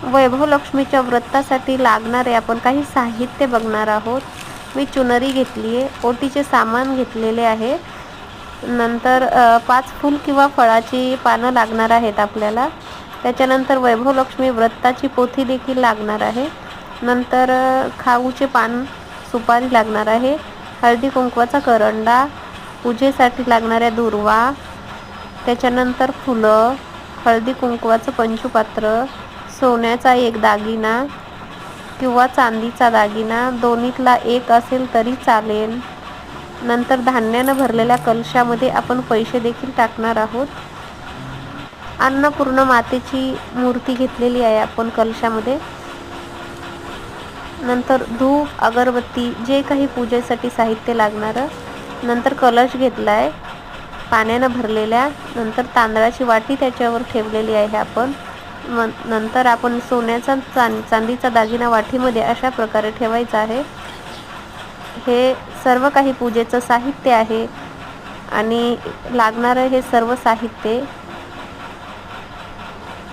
वैभव लक्ष्मीच्या व्रतासाठी लागणारे आपण काही साहित्य बघणार आहोत. मी चुनरी घेतली आहे, ओटीचे सामान घेतलेले आहे. नंतर 5 फूल किंवा फळाची पानं लागणार आहेत आपल्याला. त्याच्यानंतर वैभव लक्ष्मी व्रताची पोथी देखील लागणार आहे. नंतर खाऊचे पान, सुपारी लागणार आहे. हळदी कुंकवाचा करंडा, पूजेसाठी लागणाऱ्या दुर्वा, त्याच्यानंतर फुलं, हळदी कुंकवाचं पंचपात्र, सोन्याचा एक दागिना किंवा चांदीचा दागिना, दोन्हीतला एक असेल तरी चालेल. नंतर धान्यानं भरलेल्या कलशामध्ये आपण पैसे देखील टाकणार आहोत. अन्नपूर्ण मातेची मूर्ती घेतलेली आहे आपण कलशामध्ये. नंतर धूप, अगरबत्ती, जे काही पूजेसाठी साहित्य लागणारं. नंतर कलश घेतला आहे पाण्यानं भरलेल्या. नंतर तांदळाची वाटी त्याच्यावर ठेवलेली आहे आपण. नंतर आपण सोन्याचा चांदीचा दागिना वाटीमध्ये अशा प्रकारे ठेवायचा आहे. हे सर्व काही पूजेचं साहित्य आहे आणि लागणारं हे सर्व साहित्य